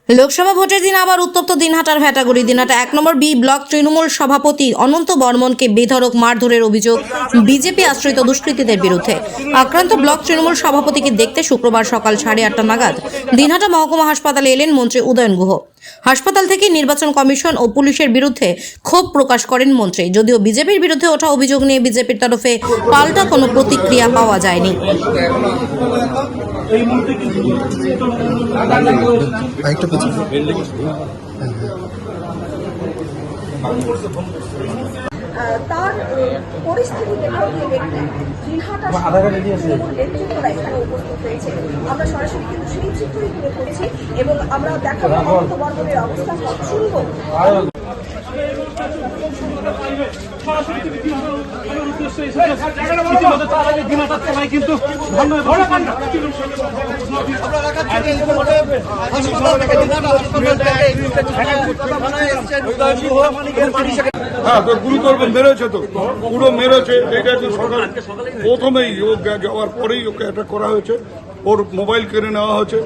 লোকসভা ভোটের দিন আবার উত্তপ্ত দিনহাটার ভেটাগুড়ি। দিনহাটা 1 নম্বর বি ব্লক তৃণমূল সভাপতি অনন্ত বর্মনকে বেধড়ক মারধরের অভিযোগ বিজেপি আশ্রিত দুষ্কৃতীদের বিরুদ্ধে। আক্রান্ত ব্লক তৃণমূল সভাপতিকে দেখতে শুক্রবার সকাল 8:30 নাগাদ দিনহাটা মহকুমা হাসপাতালে এলেন মন্ত্রী উদয়ন গুহ। হাসপাতাল থেকে নির্বাচন কমিশন ও পুলিশের বিরুদ্ধে ক্ষোভ প্রকাশ করেন মন্ত্রী। যদিও বিজেপির বিরুদ্ধে ওঠা অভিযোগ নিয়ে বিজেপির তরফে পাল্টা কোনো প্রতিক্রিয়া পাওয়া যায়নি। তার পরিস্থিতি দেখতে দিনহাটা নেতৃত্বরা এখানে উপস্থিত হয়েছে। আমরা সরাসরি কিন্তু সেই চিত্রই তুলে ধরেছি এবং আমরা দেখাবো অনন্ত বর্মনের অবস্থা শুনবো। হ্যাঁ, তো গুরুতর মেরেছে, তো পুরো মেরেছে। এটা যে সরকার প্রথমেই ও যাওয়ার পরেই ওকে অ্যাটাক করা হয়েছে, ওর মোবাইল কেড়ে নেওয়া হয়েছে।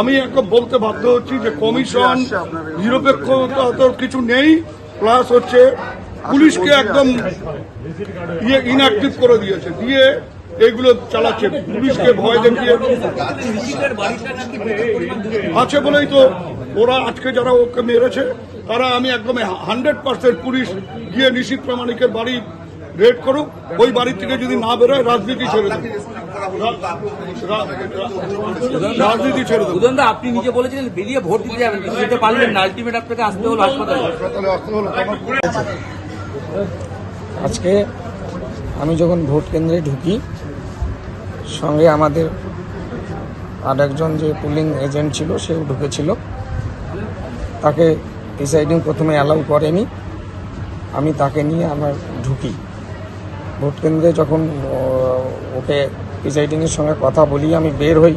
আমি একদম বলতে বাধ্য হচ্ছি যে কমিশন নিরপেক্ষতা তো কিছু নেই, প্লাস হচ্ছে পুলিশকে একদম ইনঅ্যাক্টিভ করে দিয়েছে, দিয়ে এইগুলো চালাচ্ছে। পুলিশকে ভয় দেখিয়ে আছে বলেই তো ওরা আজকে যারা ওকে মেরেছে তারা, আমি একদম 100% পুলিশ গিয়ে নিশীথ প্রামাণিকের বাড়ি রেড করুক। ওই বাড়ি থেকে যদি না বেরোয় রাজনীতি ছেড়ে দেবে, রাজনীতি ছেড়ে দেবে। উদয়নদা, আপনি নিজে বলেছিলেন বেরিয়ে ভোট দিতে যাবেন, কিন্তু যেতে পারলেন না, আলটিমেট আপনাকে আসতে হলো হাসপাতালে। আজকে আমি যখন ভোট কেন্দ্রে ঢুকি, সঙ্গে আমাদের আর একজন যে পুলিং এজেন্ট ছিল সেও ঢুকেছিল। তাকে প্রিসাইডিং প্রথমে অ্যালাউ করেনি, আমি তাকে নিয়ে আমার ঢুকি ভোট কেন্দ্রে। যখন ওকে প্রিসাইডিংয়ের সঙ্গে কথা বলি, আমি বের হই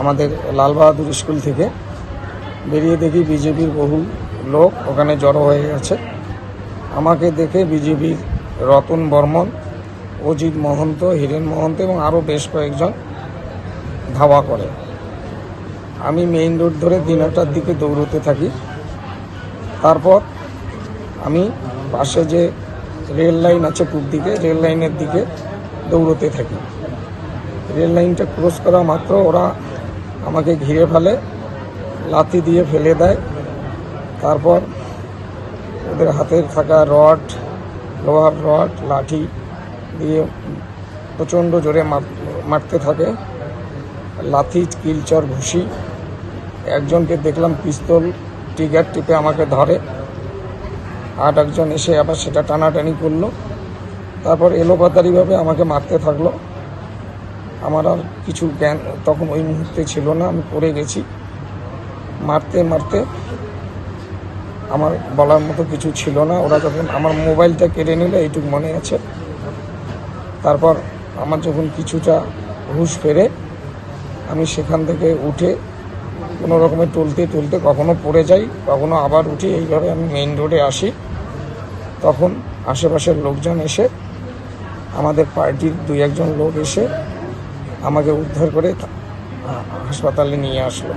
আমাদের লালবাহাদুর স্কুল থেকে। বেরিয়ে দেখি বিজেপির বহু লোক ওখানে জড়ো হয়ে গেছে। আমাকে দেখে বিজেপির রতন বর্মন, অজিত মহন্ত, হীরেন মহন্ত এবং আরও বেশ কয়েকজন ধাওয়া করে। আমি মেইন রোড ধরে দিনহাটার দিকে দৌড়তে থাকি। তারপর আমি পাশে যে রেল লাইন আছে পূব দিকে, রেল লাইনের দিকে দৌড়তে থাকি। রেল লাইনটা ক্রস করা মাত্র ওরা আমাকে ঘিরে ফেলে, লাথি দিয়ে ফেলে দেয়। তারপর ওদের হাতের থাকা রড, লোহার রড, লাঠি দিয়ে প্রচণ্ড জোরে মারতে থাকে। লাথি, কিলচর, ঘুষি। একজনকে দেখলাম পিস্তল ট্রিগার টিপে আমাকে ধরে, আর একজন এসে আবার সেটা টানাটানি করলো। তারপর এলোপাতারিভাবে আমাকে মারতে থাকলো। আমার আর কিছু জ্ঞান তখন ওই মুহূর্তে ছিল না, আমি পড়ে গেছি। মারতে মারতে আমার বলার মতো কিছু ছিল না। ওরা যখন আমার মোবাইলটা কেড়ে নিল, এইটুকু মনে আছে। তারপর আমার যখন কিছুটা হুঁশ ফেরে, আমি সেখান থেকে উঠে কোনো রকমে টলতে টলতে কখনো পড়ে যাই, কখনো আবার উঠি। এইভাবে আমি মেইন রোডে আসি। তখন আশেপাশের লোকজন এসে, আমাদের পার্টির 2-1 জন লোক এসে আমাকে উদ্ধার করে হাসপাতালে নিয়ে আসলো।